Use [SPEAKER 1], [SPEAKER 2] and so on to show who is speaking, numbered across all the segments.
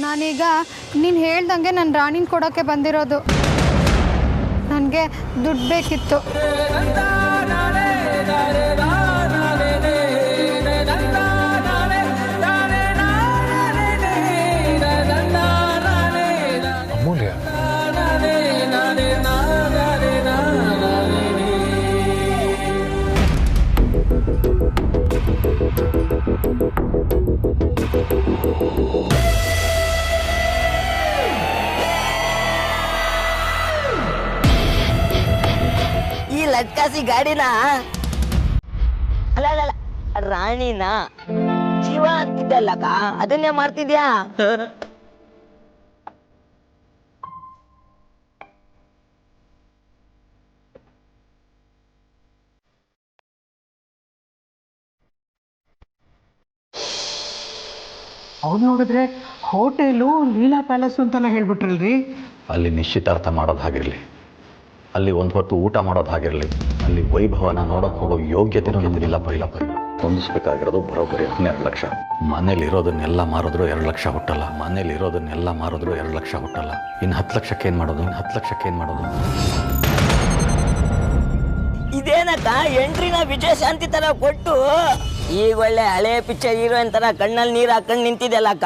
[SPEAKER 1] ನಾನೀಗ ನೀನು ಹೇಳ್ದಂಗೆ ನನ್ನ ರಾಣಿನ ಕೊಡೋಕ್ಕೆ ಬಂದಿರೋದು. ನನಗೆ ದುಡ್ಡು ಬೇಕಿತ್ತು.
[SPEAKER 2] ಅಮೂಲ್ಯ,
[SPEAKER 3] ಈ ಲಟ್ಕಾಸಿ ಗಾಡಿನ ಅಲ್ಲ ರಾಣಿನ ಜೀವ ಅಂತಿದ್ದಲ್ಲಕ್ಕ, ಅದನ್ನೇ ಮಾಡ್ತಿದ್ಯಾ?
[SPEAKER 4] ಅವನು ನೋಡಿದ್ರೆ ಹೋಟೆಲು ಲೀಲಾ ಪ್ಯಾಲೇಸ್ ಅಂತೆಲ್ಲ ಹೇಳ್ಬಿಟ್ರಲ್ರಿ.
[SPEAKER 5] ಅಲ್ಲಿ ನಿಶ್ಚಿತಾರ್ಥ ಮಾಡೋದು ಹಾಗಿರಲಿ, ಅಲ್ಲಿ ಒಂದು ಹೊತ್ತು ಊಟ ಮಾಡೋದು ಹಾಗಿರಲಿ, ಅಲ್ಲಿ ವೈಭವನ ನೋಡೋಕೆ ಹೋಗೋ ಯೋಗ್ಯತೆನೂ ನಮಗಿಲ್ಲ. ಹೊಂದಿಸ್ಬೇಕಾಗಿರೋದು ಬರೋಬ್ಬರಿ 12 ಲಕ್ಷ. ಮನೇಲಿ ಇರೋದನ್ನೆಲ್ಲ ಮಾರಿದ್ರು 2 ಲಕ್ಷ ಹುಟ್ಟಲ್ಲ. ಮನೇಲಿ ಇರೋದನ್ನೆಲ್ಲ ಮಾರಿದ್ರು 2 ಲಕ್ಷ ಹುಟ್ಟಲ್ಲ. ಇನ್ನು 10 ಲಕ್ಷಕ್ಕೆ ಏನು ಮಾಡೋದು? 10 ಲಕ್ಷಕ್ಕೆ ಏನು ಮಾಡೋದು?
[SPEAKER 3] ಇದೇನಕ್ಕ ಎಂಟ್ರಿನ ವಿಜಯಶಾಂತಿ ತರ ಕೊಟ್ಟು ಈಗ ಒಳ್ಳೆ ಹಳೆ ಪಿಕ್ಚರ್ ಹೀರೋಯಿನ್ ತರ ಕಣ್ಣಲ್ಲಿ ನೀರು ಹಾಕೊಂಡು ನಿಂತಿದ್ದೆಲ್ಲಕ್ಕ.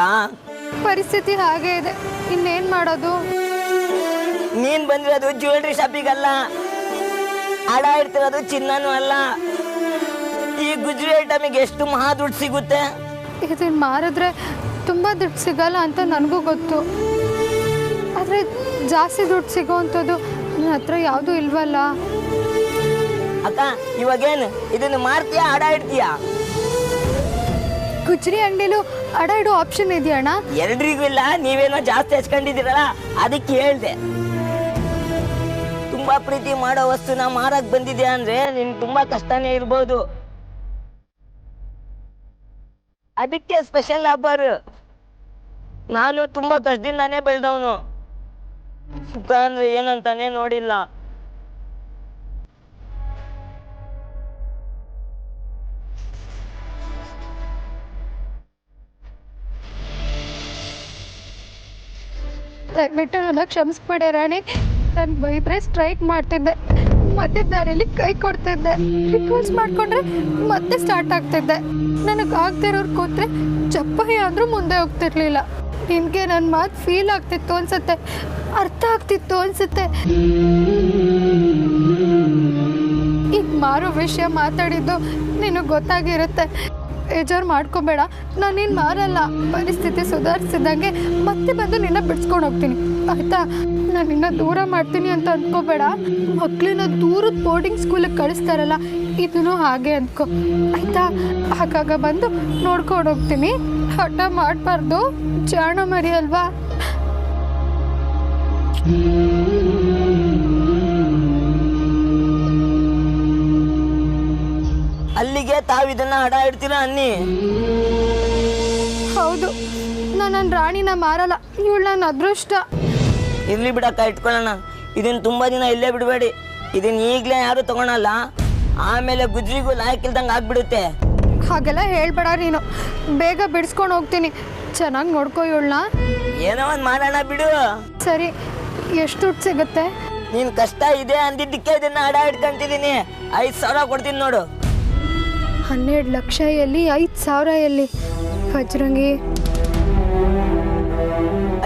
[SPEAKER 1] ಪರಿಸ್ಥಿತಿ ಹಾಗೆ ಇದೆ, ಇನ್ನೇನು ಮಾಡೋದು?
[SPEAKER 3] ನೀನ್ ಬಂದಿರೋದು ಜ್ಯುವೆಲ್ರಿ ಶಾಪಿಗಲ್ಲ, ಆಡ ಇಡ್ತಿರೋದು ಚಿನ್ನನೂ ಅಲ್ಲ. ಈ ಗುಜ್ರಿ ಐಟಮಿಗೆ ಎಷ್ಟು ಮಹಾ ದುಡ್ಡು ಸಿಗುತ್ತೆ?
[SPEAKER 1] ಇದನ್ನು ಮಾರಿದ್ರೆ ತುಂಬ ದುಡ್ಡು ಸಿಗಲ್ಲ ಅಂತ ನನಗೂ ಗೊತ್ತು. ಆದರೆ ಜಾಸ್ತಿ ದುಡ್ಡು ಸಿಗೋ ಅಂಥದ್ದು ನನ್ನ ಹತ್ರ ಯಾವುದೂ ಇಲ್ವಲ್ಲ.
[SPEAKER 3] ಅಕ್ಕ ಇವಾಗೇನು ಇದನ್ನು ಮಾರ್ತೀಯಾ ಆಡ ಇಡ್ತೀಯಾ?
[SPEAKER 1] ಗುಜ್ರಿ ಅಂಗಡಿಲೂ ಅಡ ಇಡೋ ಆಪ್ಷನ್ ಇದೆಯಾ ಅಣ್ಣ?
[SPEAKER 3] ಎಲ್ರಿಗೂ ಇಲ್ಲ, ನೀವೇನೋ ಜಾಸ್ತಿ ಹಚ್ಕೊಂಡಿದ್ದೀರಲ್ಲ ಅದಕ್ಕೆ ಹೇಳ್ದೆ. ತುಂಬಾ ಪ್ರೀತಿ ಮಾಡೋ ವಸ್ತುನ ಮಾರಕ್ ಬಂದಿದ್ಯಾ ಅಂದ್ರೆ ನಿನ್ ತುಂಬಾ ಕಷ್ಟನೇ ಇರ್ಬೋದು. ಅದಕ್ಕೆ ಸ್ಪೆಷಲ್ ಆಫರ್. ನಾನು ತುಂಬಾ ಕಷ್ಟದಿಂದಾನೇ ಬೆಳೆದವನು, ಸುಖ ಅಂದ್ರೆ ಏನಂತಾನೆ ನೋಡಿಲ್ಲ.
[SPEAKER 1] ದಯವಿಟ್ಟು ನನ್ನ ಕ್ಷಮಿಸ್ಬಿಡೆ ರಾಣಿ. ನಾನು ಬೈದ್ರೆ ಸ್ಟ್ರೈಕ್ ಮಾಡ್ತಿದ್ದೆ, ಮತ್ತೆ ದಾರಿಯಲ್ಲಿ ಕೈ ಕೊಡ್ತಿದ್ದೆ. ರಿಕ್ವೆಸ್ಟ್ ಮಾಡ್ಕೊಂಡ್ರೆ ಮತ್ತೆ ಸ್ಟಾರ್ಟ್ ಆಗ್ತಿದ್ದೆ. ನನಗೆ ಆಗದೆ ಇರೋರು ಕೂತ್ರೆ ಚಪ್ಪಯ್ಯ ಅಂದ್ರೂ ಮುಂದೆ ಹೋಗ್ತಿರ್ಲಿಲ್ಲ. ನಿನಗೆ ನನ್ನ ಮಾತು ಫೀಲ್ ಆಗ್ತಿತ್ತು ಅನ್ಸುತ್ತೆ, ಅರ್ಥ ಆಗ್ತಿತ್ತು ಅನ್ಸುತ್ತೆ. ಈಗ ಮಾರೋ ವಿಷಯ ಮಾತಾಡಿದ್ದು ನಿನಗೆ ಗೊತ್ತಾಗಿರುತ್ತೆ. ಬೇಜಾರು ಮಾಡ್ಕೋಬೇಡ, ನಾನು ನೀನು ಮಾರಲ್ಲ. ಪರಿಸ್ಥಿತಿ ಸುಧಾರಿಸಿದಂಗೆ ಮತ್ತೆ ಬಂದು ನಿನ್ನ ಬಿಡ್ಸ್ಕೊಂಡು ಹೋಗ್ತೀನಿ, ಆಯಿತಾ? ನಾನು ನಿನ್ನ ದೂರ ಮಾಡ್ತೀನಿ ಅಂತ ಅಂದ್ಕೋಬೇಡ. ಮಕ್ಕಳನ್ನ ದೂರದ ಬೋರ್ಡಿಂಗ್ ಸ್ಕೂಲಿಗೆ ಕಳಿಸ್ತಾರಲ್ಲ, ಇದನ್ನು ಹಾಗೆ ಅಂದ್ಕೋ, ಆಯಿತಾ? ಆಗಾಗ ಬಂದು ನೋಡ್ಕೊಂಡು ಹೋಗ್ತೀನಿ. ಹಠ ಮಾಡಬಾರ್ದು, ಜಾಣ ಮರಿ ಅಲ್ವಾ?
[SPEAKER 3] ಅಲ್ಲಿಗೆ ತಾವಿದನ್ನ ಹಡ ಇಡ್ತೀರಾ ಅನ್ನಿ?
[SPEAKER 1] ಹೌದು, ನಾನು ನನ್ನ ರಾಣಿನ ಮಾರಲ್ಲ, ಇವಳು ನನ್ನ ಅದೃಷ್ಟ.
[SPEAKER 3] ಇರ್ಲಿ ಬಿಡಕ್ಕ, ಇಟ್ಕೊಳ್ಳೋಣ. ಇದನ್ನ ತುಂಬಾ ದಿನ ಇಲ್ಲೇ ಬಿಡಬೇಡಿ. ಇದನ್ನ ಈಗಲೇ ಯಾರು ತಗೊಳಲ್ಲ, ಆಮೇಲೆ ಗುಜ್ರಿಗೂ ಲಾಯಕ್ಕಿಲ್ದಂಗೆ ಆಗ್ಬಿಡುತ್ತೆ.
[SPEAKER 1] ಹಾಗೆಲ್ಲ ಹೇಳ್ಬೇಡ ನೀನು, ಬೇಗ ಬಿಡಿಸ್ಕೊಂಡು ಹೋಗ್ತೀನಿ. ಚೆನ್ನಾಗಿ ನೋಡ್ಕೋ ಇವಳನ್ನ.
[SPEAKER 3] ಏನೋ ಒಂದು ಮಾಡೋಣ ಬಿಡು.
[SPEAKER 1] ಸರಿ, ಎಷ್ಟು ದುಡ್ಡು ಸಿಗುತ್ತೆ?
[SPEAKER 3] ನೀನ್ ಕಷ್ಟ ಇದೆ ಅಂದಿದ್ದಕ್ಕೆ ಇದನ್ನ ಹಡ ಇಟ್ಕೊಂತಿದ್ದೀನಿ. 5,000 ಕೊಡ್ತೀನಿ ನೋಡು.
[SPEAKER 1] 12 ಲಕ್ಷ ಎಲ್ಲಿ, 5,000 ಎಲ್ಲಿ? ಬಜರಂಗಿ,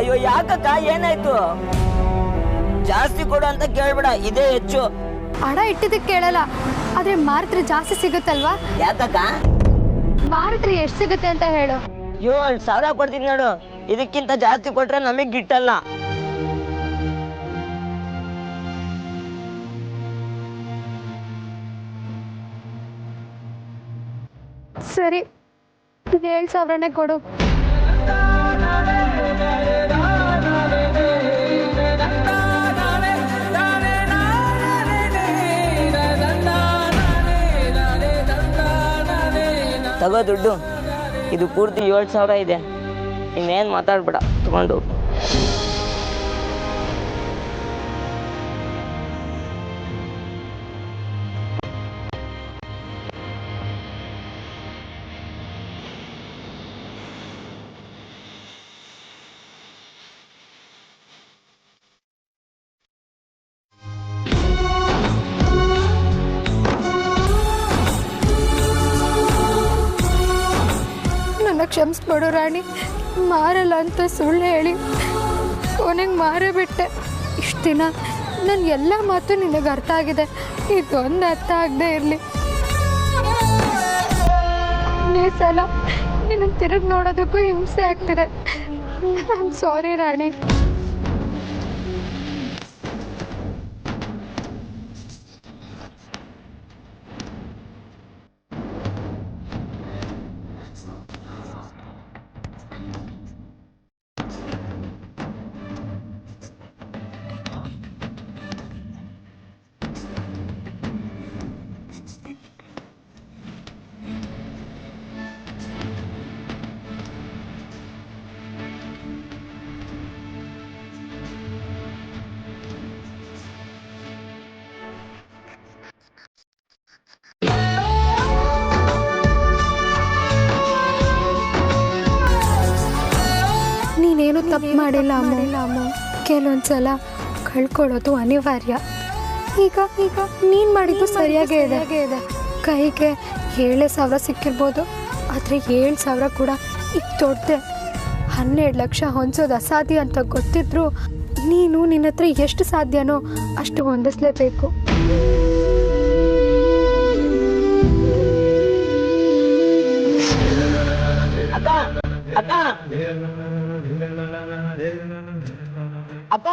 [SPEAKER 3] ಅಯ್ಯೋ ಯಾಕಕ್ಕ, ಏನಾಯ್ತು? ಜಾಸ್ತಿ ಕೊಡು ಅಂತ ಕೇಳ್ಬೇಡ, ಇದೇ ಹೆಚ್ಚು.
[SPEAKER 1] ಹಣ ಇಟ್ಟಿದ್ದಕ್ಕೆ ಕೇಳಲ್ಲ, ಆದರೆ ಮಾರಿದ್ರೆ ಜಾಸ್ತಿ ಸಿಗುತ್ತಲ್ವಾ?
[SPEAKER 3] ಯಾಕಕ್ಕ?
[SPEAKER 1] ಮಾರಿದ್ರೆ ಎಷ್ಟು ಸಿಗುತ್ತೆ ಅಂತ ಹೇಳು.
[SPEAKER 3] 7,000 ಕೊಡ್ತೀನಿ ನೋಡು. ಇದಕ್ಕಿಂತ ಜಾಸ್ತಿ ಕೊಟ್ರೆ ನಮಗ್ ಗಿಟ್ಟಲ್ಲ.
[SPEAKER 1] ಸರಿ, 7,000ನೇ ಕೊಡು.
[SPEAKER 3] ತಗೋ ದುಡ್ಡು. ಇದು ಪೂರ್ತಿ 7,000 ಇದೆ. ಇನ್ನೇನು ಮಾತಾಡ್ಬೇಡ, ತಗೊಂಡು.
[SPEAKER 1] ಕ್ಷಮಿಸ್ಬಿಡು ರಾಣಿ. ಮಾರಲ್ಲ ಅಂತ ಸುಳ್ಳು ಹೇಳಿ ಕೊನೆಗೆ ಮಾರೇ ಬಿಟ್ಟೆ. ಇಷ್ಟು ದಿನ ನನ್ನ ಎಲ್ಲ ಮಾತು ನಿನಗೆ ಅರ್ಥ ಆಗಿದೆ, ಇದೊಂದು ಅರ್ಥ ಆಗದೆ ಇರಲಿ. ಈ ಸಲ ನಿನ್ನ ತಿರುಗಿ ನೋಡೋದಕ್ಕೂ ಹಿಂಸೆ ಆಗ್ತಿದೆ. ಐ ಆಮ್ ಸಾರಿ ರಾಣಿ. ನೀನೇನು ತಪ್ಪು ಮಾಡಿಲ್ಲ ಅಮ್ಮ. ಕೆಲವೊಂದ್ಸಲ ಕಳ್ಕೊಳ್ಳೋದು ಅನಿವಾರ್ಯ. ಈಗ ನೀನು ಮಾಡಿದ್ದು ಸರಿಯಾಗೇ ಇದೆ. ಕೈಗೆ 7,000 ಸಿಕ್ಕಿರ್ಬೋದು, ಆದರೆ 7,000 ಕೂಡ ಈಗ ದೊಡ್ಡದೆ. 12 ಲಕ್ಷ ಹೊಂದಿಸೋದು ಅಸಾಧ್ಯ ಅಂತ ಗೊತ್ತಿದ್ರು ನೀನು ನಿನ್ನ ಹತ್ರ ಎಷ್ಟು ಸಾಧ್ಯನೋ ಅಷ್ಟು ಹೊಂದಿಸ್ಲೇಬೇಕು.
[SPEAKER 3] ಅಕ್ಕ ಅಕ್ಕ ಅಕ್ಕ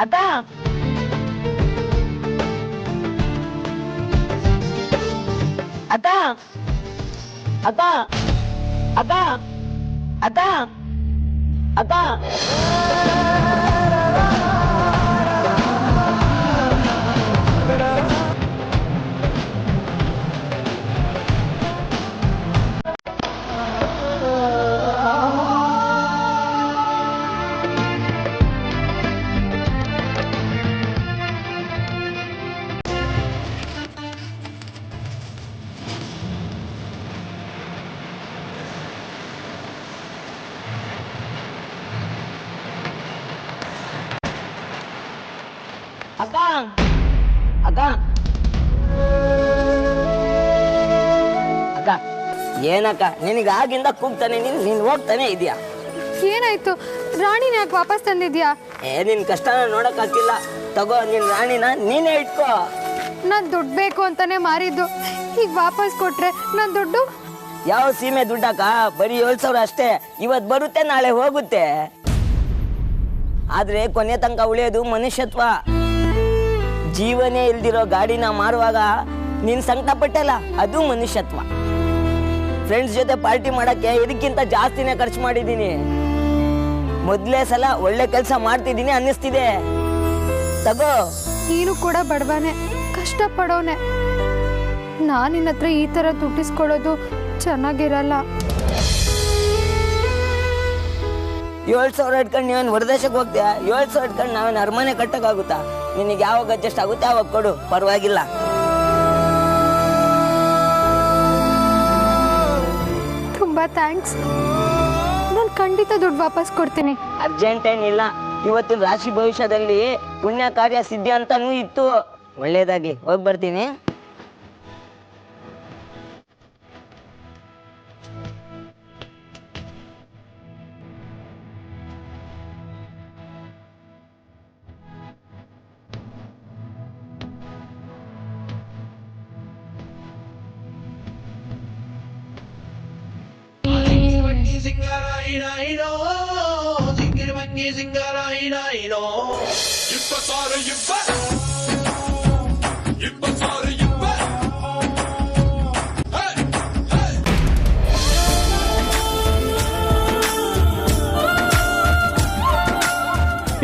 [SPEAKER 3] ಅಕ್ಕ ಅಕ್ಕ ಅಕ್ಕ ಅಕ್ಕ ಅಕ್ಕ ಅಕ್ಕ ಅಕ್ಕ ಅಕ್ಕ ಅಕ್ಕ ಅಕ್ಕ ಏನಕ್ಕ ನಿನಗೆ ಆಗಿಂದ ಕೂಗ್ತಾನೆ ನೀನು ಹೋಗ್ತಾನೆ ಇದೆಯಾ?
[SPEAKER 1] ಏನಾಯ್ತು? ರಾಣಿನ ಯಾಕೆ ವಾಪಸ್ ತಂದಿದ್ಯಾ?
[SPEAKER 3] ನಿನ್ ಕಷ್ಟನ ನೋಡಕ್ಕಾಗ್ತಿಲ್ಲ, ತಗೋ ನಿನ್ ರಾಣಿನ ನೀನೇ ಇಟ್ಕೋ.
[SPEAKER 1] ನಾನು ದುಡ್ಡು ಬೇಕು ಅಂತಾನೆ ಮಾರಿದ್ದು, ಈಗ ವಾಪಸ್ ಕೊಟ್ರೆ ನನ್ನ ದುಡ್ಡು?
[SPEAKER 3] ಯಾವ ಸೀಮೆ ದುಡ್ಡಕ್ಕ? ಬರೀ 7,000 ಅಷ್ಟೇ. ಇವತ್ತು ಬರುತ್ತೆ, ನಾಳೆ ಹೋಗುತ್ತೆ. ಆದ್ರೆ ಕೊನೆ ತನಕ ಉಳಿಯೋದು ಮನುಷ್ಯತ್ವ. ಜೀವನೇ ಇಲ್ದಿರೋ ಗಾಡಿನ ಮಾರುವಾಗ ನೀನ್ ಸಂಕಟ ಪಟ್ಟಲ್ಲ, ಅದು ಮನುಷ್ಯತ್ವ. ಫ್ರೆಂಡ್ಸ್ ಜೊತೆ ಪಾರ್ಟಿ ಮಾಡಕ್ಕೆ ಇದಕ್ಕಿಂತ ಜಾಸ್ತಿನೇ ಖರ್ಚು ಮಾಡಿದ್ದೀನಿ. ಮೊದಲೇ ಸಲ ಒಳ್ಳೆ ಕೆಲಸ ಮಾಡ್ತಿದ್ದೀನಿ ಅನ್ನಿಸ್ತಿದೆ. ತಗೋ.
[SPEAKER 1] ನೀನು ಕೂಡ ಬಡವನೇ, ಕಷ್ಟಪಡೋನೆ. ನಾನು ನಿನ್ನ ಹತ್ರ ಈ ಥರ ದುಡ್ಡಿಸ್ಕೊಳ್ಳೋದು ಚೆನ್ನಾಗಿರಲ್ಲ.
[SPEAKER 3] 7,000 ಇಟ್ಕೊಂಡು ನೀವೇನು ಹೊರದೇಶಕ್ಕೆ ಹೋಗ್ತೀಯಾ? 7,000 ಇಟ್ಕೊಂಡು ನಾವೇನು ಅರಮನೆ ಕಟ್ಟಕ್ಕಾಗುತ್ತಾ? ನಿನಗೆ ಯಾವಾಗ ಅಡ್ಜಸ್ಟ್ ಆಗುತ್ತೆ ಅವಾಗ ಕೊಡು, ಪರವಾಗಿಲ್ಲ.
[SPEAKER 1] ತುಂಬಾ ಥ್ಯಾಂಕ್ಸ್. ನಾನು ಖಂಡಿತ ದುಡ್ಡು ವಾಪಸ್ ಕೊಡ್ತೀನಿ.
[SPEAKER 3] ಅರ್ಜೆಂಟ್ ಏನಿಲ್ಲ. ಇವತ್ತಿನ ರಾಶಿ ಭವಿಷ್ಯದಲ್ಲಿ ಪುಣ್ಯ ಕಾರ್ಯ ಸಿದ್ಧಿ ಅಂತಾನೂ ಇತ್ತು. ಒಳ್ಳೇದಾಗಿ ಹೋಗಿ ಬರ್ತೀನಿ.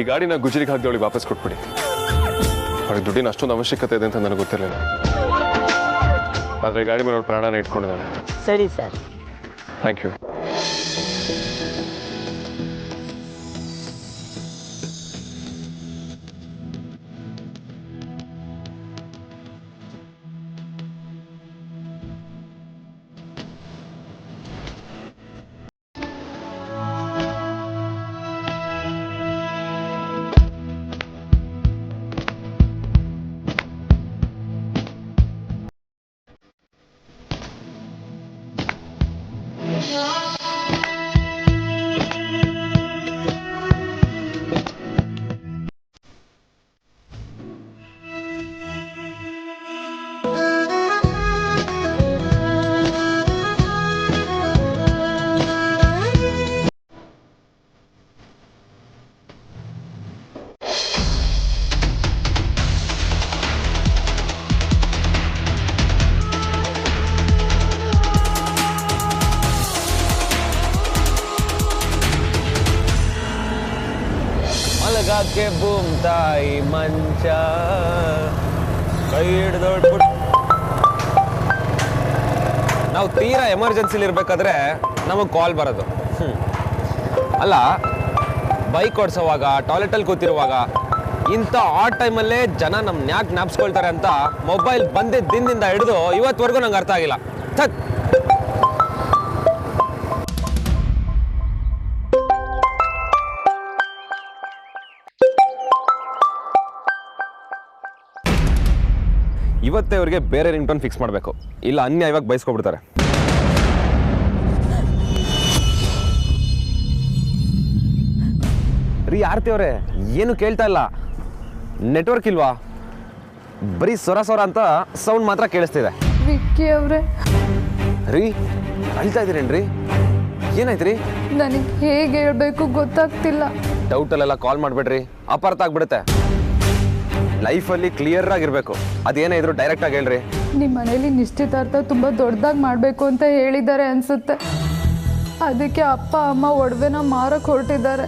[SPEAKER 2] ಈ ಗಾಡಿನ ಗುಜರಿಗೆ ಹಾಕಿದವಳಿಗೆ ವಾಪಸ್ ಕೊಟ್ಬಿಡಿ. ಅವಳಿಗೆ ದುಡ್ಡಿನ ಅಷ್ಟೊಂದು ಅವಶ್ಯಕತೆ ಇದೆ ಅಂತ ನನಗೆ ಗೊತ್ತಿರಲಿಲ್ಲ. ಆದರೆ ಗಾಡಿ ಮೇಲೆ ಅವಳು ಪ್ರಾಣನ ಇಟ್ಕೊಂಡಿದ್ದಾಳೆ.
[SPEAKER 3] ಸರಿ ಸರ್.
[SPEAKER 2] Thank you.
[SPEAKER 6] ಯಾಕೆ ಬೂಮ್ ತಾಯಿ ಮಂಚ ಕೈ ಹಿಡ್ದೊಡ್ಬಿಟ್ಟು ನಾವು ತೀರಾ ಎಮರ್ಜೆನ್ಸಿಲಿ ಇರ್ಬೇಕಾದ್ರೆ ನಮಗೆ ಕಾಲ್ ಬರೋದು. ಅಲ್ಲ, ಬೈಕ್ ಓಡಿಸೋವಾಗ ಟಾಯ್ಲೆಟಲ್ಲಿ ಕೂತಿರುವಾಗ ಇಂಥ ಆ ಟೈಮಲ್ಲೇ ಜನ ನಮ್ಮ ಯಾಕೆ ಜ್ಞಾಪಿಸ್ಕೊಳ್ತಾರೆ ಅಂತ ಮೊಬೈಲ್ ಬಂದಿದ್ದ ದಿನದಿಂದ ಹಿಡಿದು ಇವತ್ತುವರೆಗೂ ನಂಗೆ ಅರ್ಥ ಆಗಿಲ್ಲ. ಥಕ್. ಇವತ್ತೇ ಅವ್ರಿಗೆ ಬೇರೆ ರಿಂಗ್ ಟೋನ್ ಫಿಕ್ಸ್ ಮಾಡಬೇಕು, ಇಲ್ಲ ಅನ್ಯಾಯವಾಗಿ ಬಯಸ್ಕೊಬಿಡ್ತಾರೆ. ರೀ ಆರ್ತಿ ಅವರೇ, ಏನು ಕೇಳ್ತಾ ಇಲ್ಲ, ನೆಟ್ವರ್ಕ್ ಇಲ್ವಾ? ಬರೀ ಸೊರ ಸೊರ ಅಂತ ಸೌಂಡ್ ಮಾತ್ರ ಕೇಳಿಸ್ತಿದೆ.
[SPEAKER 1] ವಿಕ್ಕಿ ಅವರೇ,
[SPEAKER 6] ರೀ ಅಳ್ತಾ ಇದೀರೇನ್ರಿ? ಏನಾಯ್ತು ರೀ?
[SPEAKER 1] ನನಗೆ ಹೇಗೆ ಹೇಳ್ಬೇಕು ಗೊತ್ತಾಗ್ತಿಲ್ಲ.
[SPEAKER 6] ಡೌಟಲ್ಲೆಲ್ಲ ಕಾಲ್ ಮಾಡಬೇಡ್ರಿ, ಅಪಾರ್ಥ ಆಗ್ಬಿಡುತ್ತೆ. ಲೈಫಲ್ಲಿ ಕ್ಲಿಯರ್ ಆಗಿರ್ಬೇಕು, ಅದೇನೇ ಇದ್ರು ಡೈರೆಕ್ಟ್ ಆಗಿ ಹೇಳ್ರಿ.
[SPEAKER 1] ನಿಮ್ಮ ಮನೇಲಿ ನಿಶ್ಚಿತಾರ್ಥ ತುಂಬ ದೊಡ್ಡದಾಗಿ ಮಾಡಬೇಕು ಅಂತ ಹೇಳಿದ್ದಾರೆ ಅನ್ಸುತ್ತೆ. ಅದಕ್ಕೆ ಅಪ್ಪ ಅಮ್ಮ ಒಡವೆನ ಮಾರಕ್ಕೆ ಹೊರಟಿದ್ದಾರೆ.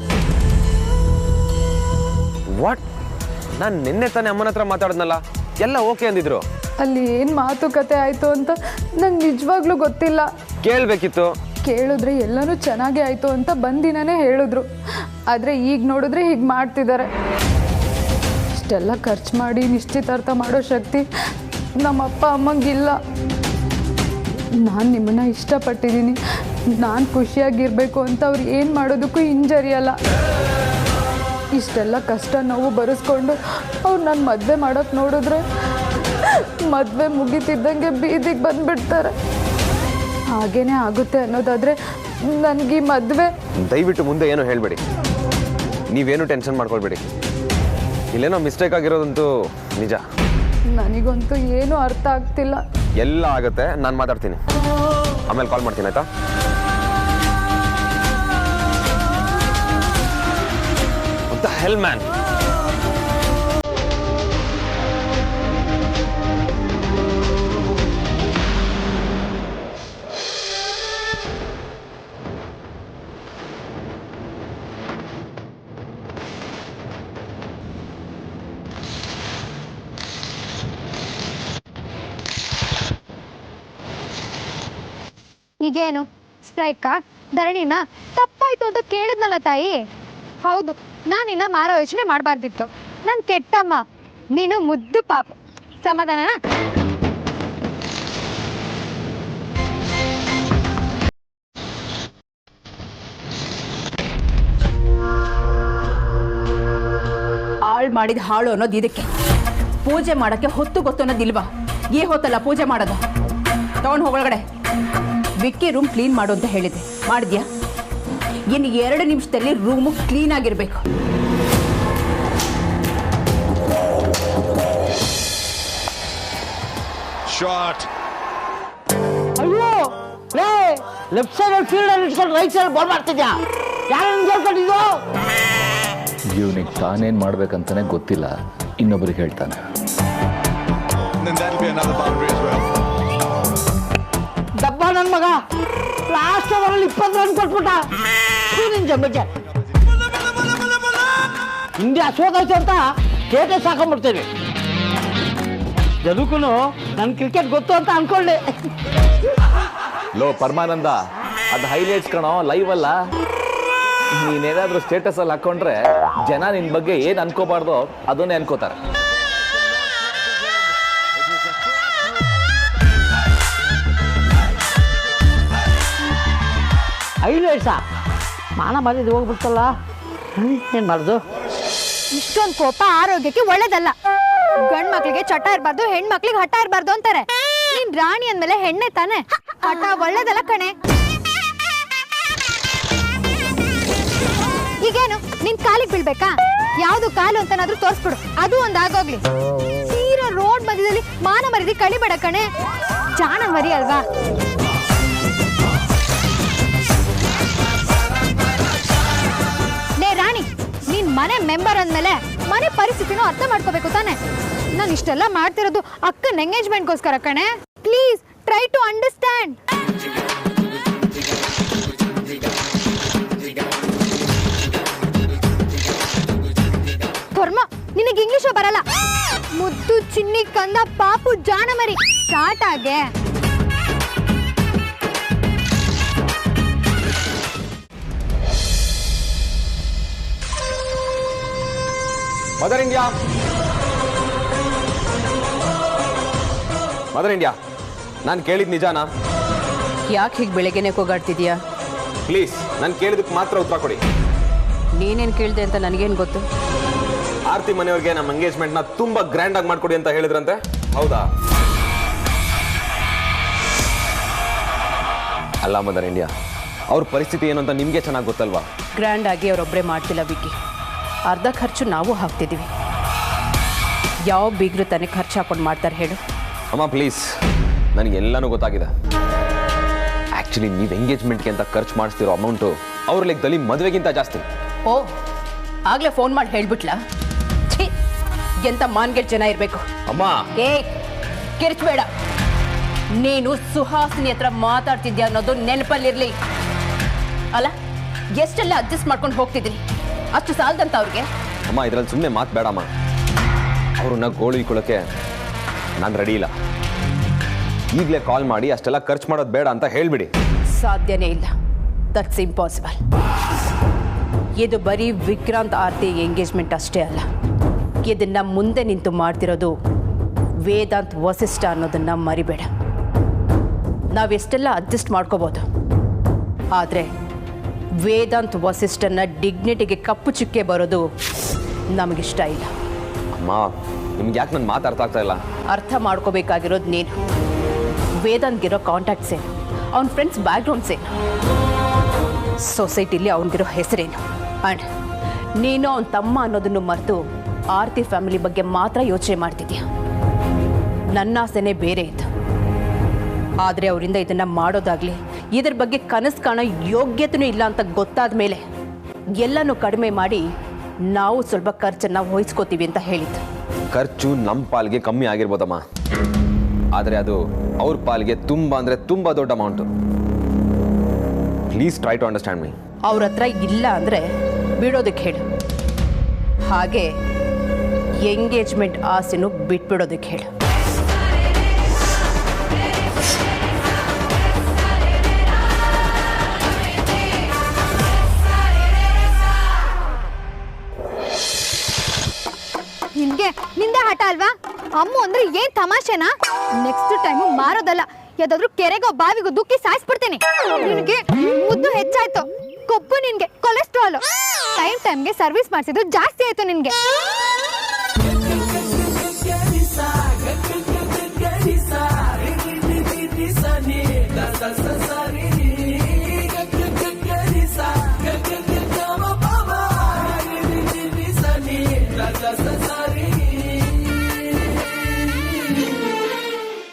[SPEAKER 6] ವಾಟ್? ನಾನು ನಿನ್ನೆ ತಾನೇ ಅಮ್ಮನ ಹತ್ರ ಮಾತಾಡಿದ್ನಲ್ಲ, ಎಲ್ಲ ಓಕೆ ಅಂದಿದ್ರು.
[SPEAKER 1] ಅಲ್ಲಿ ಏನು ಮಾತುಕತೆ ಆಯಿತು ಅಂತ ನಂಗೆ ನಿಜವಾಗ್ಲೂ ಗೊತ್ತಿಲ್ಲ.
[SPEAKER 6] ಕೇಳಬೇಕಿತ್ತು.
[SPEAKER 1] ಕೇಳಿದ್ರೆ ಎಲ್ಲನೂ ಚೆನ್ನಾಗೇ ಆಯಿತು ಅಂತ ಬಂದಿನೇ ಹೇಳಿದ್ರು. ಆದರೆ ಈಗ ನೋಡಿದ್ರೆ ಹೀಗೆ ಮಾಡ್ತಿದ್ದಾರೆ. ಇಷ್ಟೆಲ್ಲ ಖರ್ಚು ಮಾಡಿ ನಿಶ್ಚಿತಾರ್ಥ ಮಾಡೋ ಶಕ್ತಿ ನಮ್ಮ ಅಪ್ಪ ಅಮ್ಮಂಗಿಲ್ಲ. ನಾನು ನಿಮ್ಮನ್ನು ಇಷ್ಟಪಟ್ಟಿದ್ದೀನಿ, ನಾನು ಖುಷಿಯಾಗಿರಬೇಕು ಅಂತ ಅವ್ರು ಏನು ಮಾಡೋದಕ್ಕೂ ಹಿಂಜರಿಯಲ್ಲ. ಇಷ್ಟೆಲ್ಲ ಕಷ್ಟ ನೋವು ಬರೆಸ್ಕೊಂಡು ಅವ್ರು ನನ್ನ ಮದುವೆ ಮಾಡೋಕ್ಕೆ ನೋಡಿದ್ರೆ ಮದುವೆ ಮುಗಿತಿದ್ದಂಗೆ ಬೀದಿಗೆ ಬಂದುಬಿಡ್ತಾರೆ. ಹಾಗೇನೇ ಆಗುತ್ತೆ ಅನ್ನೋದಾದರೆ ನನಗೆ ಈ ಮದುವೆ.
[SPEAKER 6] ದಯವಿಟ್ಟು ಮುಂದೆ ಏನೋ ಹೇಳಬೇಡಿ, ನೀವೇನು ಟೆನ್ಷನ್ ಮಾಡ್ಕೊಳ್ಬೇಡಿ. ಇಲ್ಲೇನೋ ಮಿಸ್ಟೇಕ್ ಆಗಿರೋದಂತೂ ನಿಜ.
[SPEAKER 1] ನನಗಂತೂ ಏನೂ ಅರ್ಥ ಆಗ್ತಿಲ್ಲ.
[SPEAKER 6] ಎಲ್ಲ ಆಗುತ್ತೆ, ನಾನು ಮಾತಾಡ್ತೀನಿ, ಆಮೇಲೆ ಕಾಲ್ ಮಾಡ್ತೀನಿ ಆಯ್ತಾ? What the hell, man?
[SPEAKER 1] ಈಗೇನು ಸ್ಟ್ರೈಕಾ, ಧರಣಿನ? ತಪ್ಪಾಯ್ತು ಅಂತ ಕೇಳಿದ್ನಲ್ಲ ತಾಯಿ. ಹೌದು, ನಾನಿನ್ನ ಮಾರೋ ಯೋಚನೆ ಮಾಡಬಾರ್ದಿತ್ತು. ನಾನು ಕೆಟ್ಟಮ್ಮ, ನೀನು ಮುದ್ದು ಪಾಪ. ಸಮಾಧಾನ?
[SPEAKER 7] ಹಾಳು ಮಾಡಿದ ಹಾಳು ಅನ್ನೋದು ಇದಕ್ಕೆ. ಪೂಜೆ ಮಾಡೋಕ್ಕೆ ಹೊತ್ತು ಗೊತ್ತು ಅನ್ನೋದಿಲ್ವಾ? ಈ ಹೊತ್ತಲ್ಲ ಪೂಜೆ ಮಾಡೋದು. ತಗೊಂಡು ಹೋಗೊಳಗಡೆ. ವಿಕ್ಕಿ ರೂಮ್ ಕ್ಲೀನ್ ಮಾಡು ಅಂತ ಹೇಳಿದೆ, ಮಾಡಿದ್ಯಾ? ಇನ್ನು 2 ನಿಮಿಷದಲ್ಲಿ ರೂಮು ಕ್ಲೀನ್ ಆಗಿರ್ಬೇಕು.
[SPEAKER 3] ಅಯ್ಯೋ ಲೇ, ಲೆಫ್ಟ್ ಸೈಡ್ ಫೀಲ್ಡ್ ಅಲ್ಲಿ ಇಟ್ಕೊಂಡು ರೈಟ್ ಸೈಡ್ ಬಾಲ್ ಮಾಡ್ತಿದ್ಯಾ? ಯಾರು ಹೇಳ್ಕೊಂಡಿದ್ದು?
[SPEAKER 5] ಇವನಿಗೆ ತಾನೇನು ಮಾಡ್ಬೇಕಂತಾನೆ ಗೊತ್ತಿಲ್ಲ, ಇನ್ನೊಬ್ರಿಗೆ ಹೇಳ್ತಾನೆ.
[SPEAKER 3] ದಬ್ಬ ನನ್ನ ಮಗ ಲಾಸ್ಟ್ ಓವರಲ್ಲಿ 20 ರನ್ ಕೊಟ್ಬಿಟ್ಟ. ನಿನ್ ಜಂಬಕ್ಕೆ ಇಂಡಿಯಾ ಸೋತಾಯ್ತು ಅಂತ ಸ್ಟೇಟಸ್ ಹಾಕೊಂಡ್ಬಿಡ್ತೇವೆ. ಜದಕ್ಕೂ ನನ್ನ ಕ್ರಿಕೆಟ್ ಗೊತ್ತು ಅಂತ ಅನ್ಕೊಳ್ಳಿ.
[SPEAKER 5] ಲೋ ಪರಮಾನಂದ, ಅದು ಹೈಲೈಟ್ಸ್ ಕಣೋ, ಲೈವ್ ಅಲ್ಲ. ನೀನೇನಾದ್ರೂ ಸ್ಟೇಟಸ್ ಅಲ್ಲಿ ಹಾಕೊಂಡ್ರೆ ಜನ ನಿನ್ ಬಗ್ಗೆ ಏನ್ ಅನ್ಕೋಬಾರ್ದು ಅದನ್ನೇ ಅನ್ಕೋತಾರೆ.
[SPEAKER 3] ಹೈಲೈಟ್ಸಾ? ಮಾನ ಬಂದಿದ್ದು ಹೋಗ್ಬಿಡ್ತಲ್ಲ, ಏನು ಮಾಡೋದು?
[SPEAKER 1] ಇಷ್ಟೊಂದು ಕೋಪ ಆರೋಗ್ಯಕ್ಕೆ ಒಳ್ಳೇದಲ್ಲ. ಗಂಡ್ ಮಕ್ಳಿಗೆ ಚಟ ಇರಬಾರ್ದು, ಹೆಣ್ಮಕ್ಳಿಗೆ ಹಠ ಇರಬಾರ್ದು ಅಂತಾರೆ. ನೀನ್ ರಾಣಿ ಅಂದ್ಮೇಲೆ ಹೆಣ್ಣೆ ತಾನೆ. ಹಠ ಒಳ್ಳೇದಲ್ಲ ಕಣೆ. ಈಗೇನು ನಿನ್ ಕಾಲಿಗೆ ಬೀಳ್ಬೇಕಾ? ಯಾವ್ದು ಕಾಲು ಅಂತನಾದ್ರೂ ತೋರಿಸ್ಬಿಡು, ಅದು ಒಂದ್ ಆಗೋಗ್ಲಿ. ತೀರಾ ರೋಡ್ ಮಧ್ಯದಲ್ಲಿ ಮಾನ ಮರ್ಯಾದೆ ಕಳಿಬೇಡ ಕಣೆ. ಜಾಣ ಮರಿ ಅಲ್ವಾ? ರಾಣಿ, ನೀನ್ ಮನೆ ಮೆಂಬರ್ ಅಂದ್ಮೇಲೆ ಮನೆ ಪರಿಸ್ಥಿತಿನೂ ಅರ್ಥ ಮಾಡ್ಕೋಬೇಕು ತಾನೆ. ನಾನು ಇಷ್ಟೆಲ್ಲ ಮಾಡ್ತಿರೋದು ಅಕ್ಕನ ಎಂಗೇಜ್ಮೆಂಟ್ಗೋಸ್ಕರ ಕಣೆ. Please try to understand. ಕರ್ಮ, ನಿನಗೆ ಇಂಗ್ಲಿಷು ಬರಲ್ಲ. ಮುದ್ದು ಚಿನ್ನಿ ಕಂದ ಪಾಪು ಜಾಣ ಮರಿ ಸ್ಟಾರ್ಟ್ ಆಗೆ.
[SPEAKER 6] ಮದರ್ ಇಂಡಿಯಾ, ಮದರ್ ಇಂಡಿಯಾ, ನಾನು ಕೇಳಿದ್ ನಿಜಾನಾ?
[SPEAKER 7] ಯಾಕೆ ಹೀಗೆ ಬೆಳಗ್ಗೆನೆ ಕೂಗಾಡ್ತಿದ್ಯಾ?
[SPEAKER 6] ಪ್ಲೀಸ್ ನಾನು ಕೇಳಿದಕ್ಕೆ ಮಾತ್ರ ಉತ್ತರ ಕೊಡಿ.
[SPEAKER 7] ನೀನೇನು ಕೇಳಿದೆ ಅಂತ ನನಗೇನು ಗೊತ್ತು?
[SPEAKER 6] ಆರ್ತಿ ಮನೆಯವ್ರಿಗೆ ನಮ್ಮ ಎಂಗೇಜ್ಮೆಂಟ್ನ ತುಂಬಾ ಗ್ರ್ಯಾಂಡ್ ಆಗಿ ಮಾಡ್ಕೊಡಿ ಅಂತ ಹೇಳಿದ್ರಂತೆ, ಹೌದಾ? ಅಲ್ಲ ಮದರ್ ಇಂಡಿಯಾ, ಅವ್ರ ಪರಿಸ್ಥಿತಿ ಏನು ಅಂತ ನಿಮಗೆ ಚೆನ್ನಾಗಿ ಗೊತ್ತಲ್ವಾ?
[SPEAKER 7] ಗ್ರ್ಯಾಂಡ್ ಆಗಿ ಅವರೊಬ್ಬರೇ ಮಾಡ್ತಿಲ್ಲ ವಿಕ್ಕಿ, ಅರ್ಧ ಖರ್ಚು ನಾವು ಹಾಕ್ತಿದ್ದೀವಿ. ಯಾವ ಬೀಗರು ತಾನೇ ಖರ್ಚು ಹಾಕೊಂಡು ಮಾಡ್ತಾರೆ ಹೇಳು?
[SPEAKER 6] ಅಮ್ಮ ಪ್ಲೀಸ್, ನನಗೆಲ್ಲನೂ ಗೊತ್ತಾಗಿದೆ. ಆ್ಯಕ್ಚುಲಿ ನೀವು ಎಂಗೇಜ್ಮೆಂಟ್ಗೆ ಅಂತ ಖರ್ಚು ಮಾಡಿಸ್ತಿರೋ ಅಮೌಂಟು ಅವ್ರ ಲೆಕ್ಕದಲ್ಲಿ ಮದುವೆಗಿಂತ ಜಾಸ್ತಿ.
[SPEAKER 7] ಓ, ಆಗಲೇ ಫೋನ್ ಮಾಡಿ ಹೇಳ್ಬಿಟ್ಲಾ? ಛೀ, ಎಂತ ಮಾನ್ಗೆಟ್ ಜನ ಇರಬೇಕು.
[SPEAKER 6] ಅಮ್ಮ
[SPEAKER 7] ಏ ಕಿರ್ಚ್ಬೇಡ. ನೀನು ಸುಹಾಸಿನಿ ಹತ್ರ ಮಾತಾಡ್ತಿದ್ಯಾ ಅನ್ನೋದು ನೆನಪಲ್ಲಿರ್ಲಿ. ಅಲ್ಲ, ಎಷ್ಟೆಲ್ಲ ಅಡ್ಜಸ್ಟ್ ಮಾಡ್ಕೊಂಡು ಹೋಗ್ತಿದ್ರಿ, ಅಷ್ಟು ಸಾಲದಂತ ಅವ್ರಿಗೆ?
[SPEAKER 6] ಅಮ್ಮ ಇದರಲ್ಲಿ ಸುಮ್ಮನೆ ಮಾತು ಬೇಡಮ್ಮ. ಅವ್ರನ್ನ ಗೋಳಿಕೊಳ್ಳೋಕ್ಕೆ ನಾನು ರೆಡಿ ಇಲ್ಲ. ಈಗಲೇ ಕಾಲ್ ಮಾಡಿ ಅಷ್ಟೆಲ್ಲ ಖರ್ಚು ಮಾಡೋದು ಬೇಡ ಅಂತ ಹೇಳ್ಬಿಡಿ.
[SPEAKER 7] ಸಾಧ್ಯನೇ ಇಲ್ಲ, ದಟ್ಸ್ ಇಂಪಾಸಿಬಲ್. ಇದು ಬರೀ ವಿಕ್ರಾಂತ್ ಆರ್ತಿ ಎಂಗೇಜ್ಮೆಂಟ್ ಅಷ್ಟೇ ಅಲ್ಲ, ಇದನ್ನ ಮುಂದೆ ನಿಂತು ಮಾಡ್ತಿರೋದು ವೇದಾಂತ್ ವಸಿಷ್ಠ ಅನ್ನೋದನ್ನ ಮರಿಬೇಡ. ನಾವೆಷ್ಟೆಲ್ಲ ಅಡ್ಜಸ್ಟ್ ಮಾಡ್ಕೋಬೋದು, ಆದರೆ ವೇದಾಂತ್ ವಸಿಷ್ಠನ ಡಿಗ್ನಿಟಿಗೆ ಕಪ್ಪು ಚುಕ್ಕೆ ಬರೋದು ನಮಗಿಷ್ಟ ಇಲ್ಲ.
[SPEAKER 6] ಅಮ್ಮ ನಿಮ್ಗೆ ಯಾಕೆ ನನ್ನ ಮಾತು ಅರ್ಥ ಆಗ್ತಾ ಇಲ್ಲ?
[SPEAKER 7] ಅರ್ಥ ಮಾಡ್ಕೋಬೇಕಾಗಿರೋದು ನೀನು. ವೇದಾಂತ್ಗಿರೋ ಕಾಂಟ್ಯಾಕ್ಟ್ಸ್ ಏನು, ಅವನ ಫ್ರೆಂಡ್ಸ್ ಬ್ಯಾಕ್ಗ್ರೌಂಡ್ಸ್ ಏನು, ಸೊಸೈಟಿಲಿ ಅವನಿಗಿರೋ ಹೆಸರೇನು, ಆ್ಯಂಡ್ ನೀನು ಅವನ ತಮ್ಮ ಅನ್ನೋದನ್ನು ಮರೆತು ಆರ್ತಿ ಫ್ಯಾಮಿಲಿ ಬಗ್ಗೆ ಮಾತ್ರ ಯೋಚನೆ ಮಾಡ್ತಿದ್ಯಾ. ನನ್ನ ಆಸೆನೇ ಬೇರೆ ಇತ್ತು, ಆದರೆ ಅವರಿಂದ ಇದನ್ನು ಮಾಡೋದಾಗಲಿ ಇದ್ರ ಬಗ್ಗೆ ಕನಸು ಕಾಣೋ ಯೋಗ್ಯತೆಯೂ ಇಲ್ಲ ಅಂತ ಗೊತ್ತಾದ ಮೇಲೆ ಎಲ್ಲನೂ ಕಡಿಮೆ ಮಾಡಿ ನಾವು ಸ್ವಲ್ಪ ಖರ್ಚನ್ನು ವಹಿಸ್ಕೋತೀವಿ ಅಂತ ಹೇಳಿದ್ದು.
[SPEAKER 6] ಖರ್ಚು ನಮ್ಮ ಪಾಲ್ಗೆ ಕಮ್ಮಿ ಆಗಿರ್ಬೋದಮ್ಮ, ಆದರೆ ಅದು ಅವ್ರ ಪಾಲ್ಗೆ ತುಂಬ ಅಂದರೆ ತುಂಬ ದೊಡ್ಡ amount. Please try to understand me.
[SPEAKER 7] ಅವ್ರ ಹತ್ರ ಇಲ್ಲ ಅಂದರೆ ಬಿಡೋದಕ್ಕೆ ಹೇಳು, ಹಾಗೆ ಎಂಗೇಜ್ಮೆಂಟ್ ಆಸೆನೂ ಬಿಟ್ಬಿಡೋದಕ್ಕೆ ಹೇಳು.
[SPEAKER 1] ನಿಂದೆ ಹಠ ಅಲ್ವಾ? ಅಮ್ಮು ಅಂದ್ರೆ ಏನ್ ತಮಾಷೆನಾ? ನೆಕ್ಸ್ಟ್ ಟೈಮು ಮಾರೋದಲ್ಲ, ಯಾವ್ದಾದ್ರು ಕೆರೆಗೋ ಬಾವಿಗೋ ದುಃಖಿ ಸಾಯಿಸ್ಬಿಡ್ತೀನಿ. ನಿನಗೆ ಮುದ್ದು ಹೆಚ್ಚಾಯ್ತು, ಕೊಬ್ಬು ನಿನ್ಗೆ, ಕೊಲೆಸ್ಟ್ರಾಲ್, ಟೈಮ್ಗೆ ಸರ್ವಿಸ್ ಮಾಡಿಸಿದ್ದು ಜಾಸ್ತಿ ಆಯ್ತು ನಿನ್ಗೆ.
[SPEAKER 8] sa